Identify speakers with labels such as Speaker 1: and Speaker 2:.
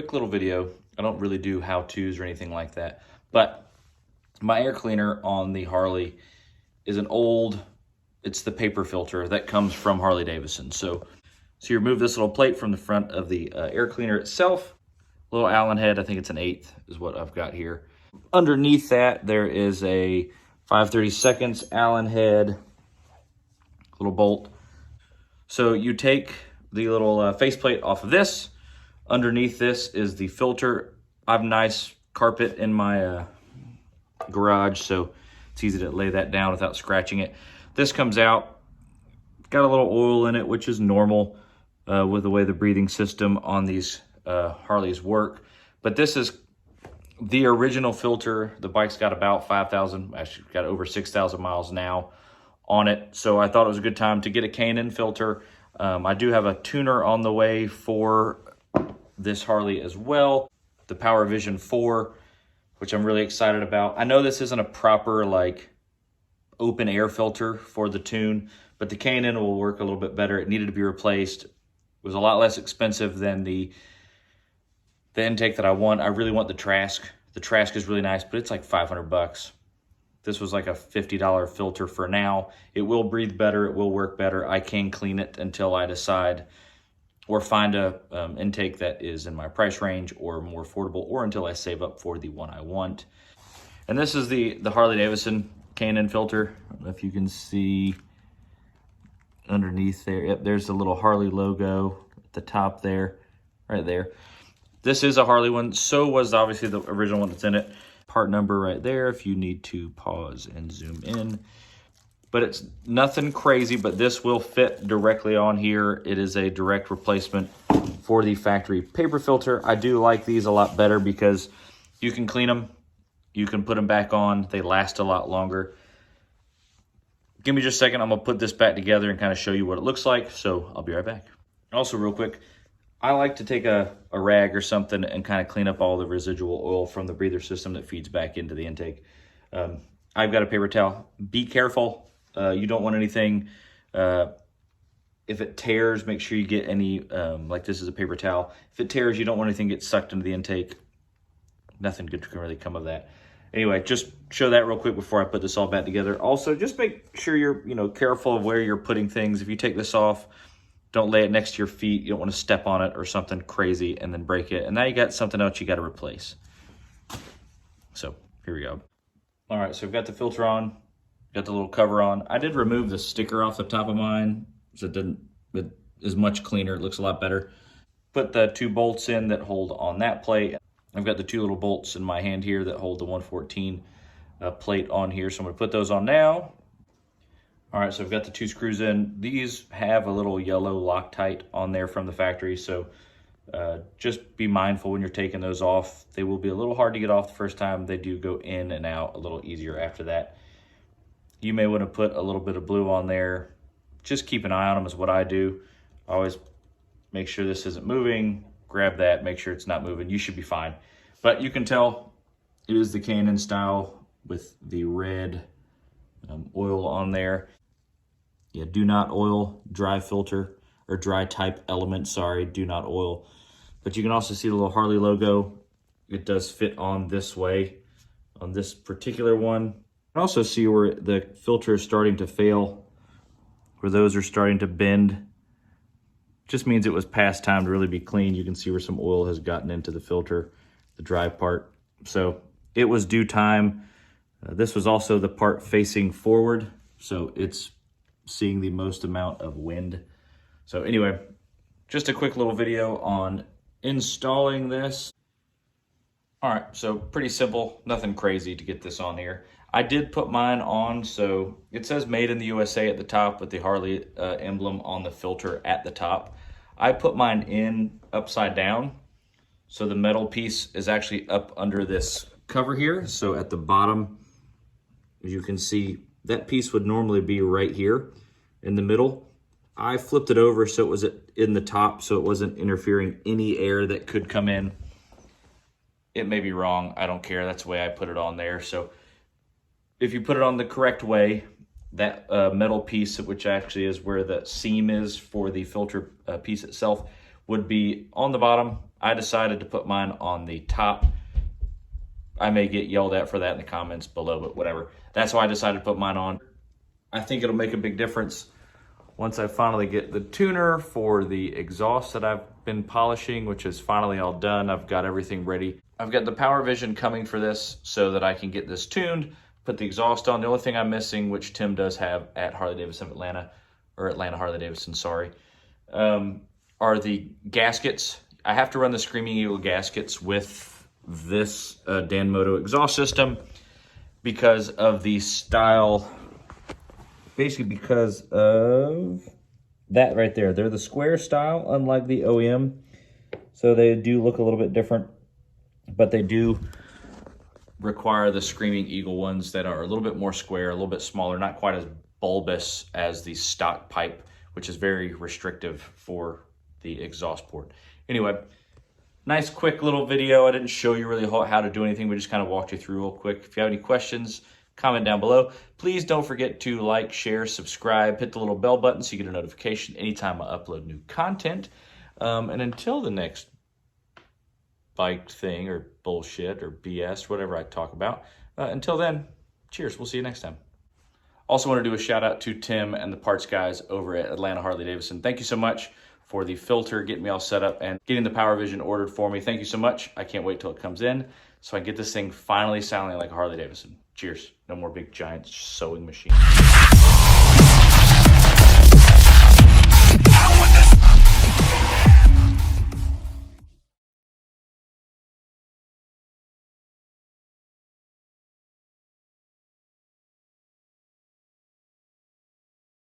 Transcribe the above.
Speaker 1: quick little video. I don't really do how-tos or anything like that, but my air cleaner on the Harley is it's the paper filter that comes from Harley Davidson. So you remove this little plate from the front of the air cleaner itself, little Allen head, I think it's an 1/8 is what I've got here. Underneath that, there is a 5/32 Allen head, little bolt. So you take the little faceplate off of this. Underneath this is the filter. I have nice carpet in my garage, so it's easy to lay that down without scratching it. This comes out, got a little oil in it, which is normal with the way the breathing system on these Harleys work. But this is the original filter. The bike's got about 5,000, actually got over 6,000 miles now on it. So I thought it was a good time to get a K&N filter. I do have a tuner on the way for this Harley as well, the Power Vision 4, which I'm really excited about. I know this isn't a proper like open air filter for the tune, but the K&N will work a little bit better. It needed to be replaced. It was a lot less expensive than the intake that I want. I really want the Trask. The Trask is really nice, but it's like 500 bucks. This was like a $50 filter for now. It will breathe better. It will work better. I can clean it until I decide or find a intake that is in my price range or more affordable, or until I save up for the one I want. And this is the Harley Davidson K&N filter. I don't know if you can see underneath there. Yep, there's the little Harley logo at the top there, right there. This is a Harley one. So was obviously the original one that's in it. Part number right there if you need to pause and zoom in. But it's nothing crazy, but this will fit directly on here. It is a direct replacement for the factory paper filter. I do like these a lot better because you can clean them, you can put them back on, they last a lot longer. Give me just a second, I'm gonna put this back together and kind of show you what it looks like, so I'll be right back. Also real quick, I like to take a rag or something and kind of clean up all the residual oil from the breather system that feeds back into the intake. I've got a paper towel. Be careful. You don't want anything, if it tears, make sure you get any, like this is a paper towel. If it tears, you don't want anything to get sucked into the intake. Nothing good can really come of that. Anyway, just show that real quick before I put this all back together. Also, just make sure you're careful of where you're putting things. If you take this off, don't lay it next to your feet. You don't want to step on it or something crazy and then break it. And now you got something else you got to replace. So here we go. All right, so we've got the filter on. Got the little cover on. I did remove the sticker off the top of mine, so it is much cleaner. It looks a lot better. Put the 2 bolts in that hold on that plate. I've got the 2 little bolts in my hand here that hold the 114 plate on here, so I'm gonna put those on now. All right, so I've got the 2 screws in. These have a little yellow Loctite on there from the factory, so just be mindful when you're taking those off. They will be a little hard to get off the first time. They do go in and out a little easier after that. You may want to put a little bit of blue on there. Just keep an eye on them is what I do. Always make sure this isn't moving. Grab that, make sure it's not moving. You should be fine. But you can tell it is the K&N style with the red oil on there. Yeah, do not oil dry filter or dry type element, sorry, do not oil. But you can also see the little Harley logo. It does fit on this way, on this particular one. Also see where the filter is starting to fail, where those are starting to bend. Just means it was past time to really be cleaned. You can see where some oil has gotten into the filter, the dry part. So it was due time. This was also the part facing forward, so it's seeing the most amount of wind. So anyway, just a quick little video on installing this. All right, so pretty simple, nothing crazy to get this on here. I did put mine on, so it says made in the USA at the top with the Harley emblem on the filter at the top. I put mine in upside down, so the metal piece is actually up under this cover here. So at the bottom, as you can see, that piece would normally be right here in the middle. I flipped it over so it was in the top, so it wasn't interfering any air that could come in. It may be wrong, I don't care, that's the way I put it on there. So if you put it on the correct way, that metal piece, which actually is where the seam is for the filter piece itself, would be on the bottom. I decided to put mine on the top. I may get yelled at for that in the comments below, but whatever. That's why I decided to put mine on. I think it'll make a big difference once I finally get the tuner for the exhaust that I've been polishing, which is finally all done. I've got everything ready. I've got the power vision coming for this so that I can get this tuned, put the exhaust on. The only thing I'm missing, which Tim does have at Harley Davidson of Atlanta, or Atlanta Harley Davidson, sorry, are the gaskets. I have to run the Screaming Eagle gaskets with this Danmoto exhaust system because of the style, basically because of that right there. They're the square style, unlike the OEM. So they do look a little bit different, but they do require the Screaming Eagle ones that are a little bit more square, a little bit smaller, not quite as bulbous as the stock pipe, which is very restrictive for the exhaust port. Anyway, nice quick little video. I didn't show you really how to do anything. We just kind of walked you through real quick. If you have any questions, comment down below. Please don't forget to like, share, subscribe, hit the little bell button so you get a notification anytime I upload new content. And until the next bike thing or bullshit or BS, whatever I talk about, until then, cheers. We'll see you next time. Also want to do a shout out to Tim and the parts guys over at Atlanta Harley Davidson. Thank you so much for the filter, getting me all set up and getting the power vision ordered for me. Thank you so much. I can't wait till it comes in so I can get this thing finally sounding like a Harley Davidson. Cheers. No more big giant sewing machine.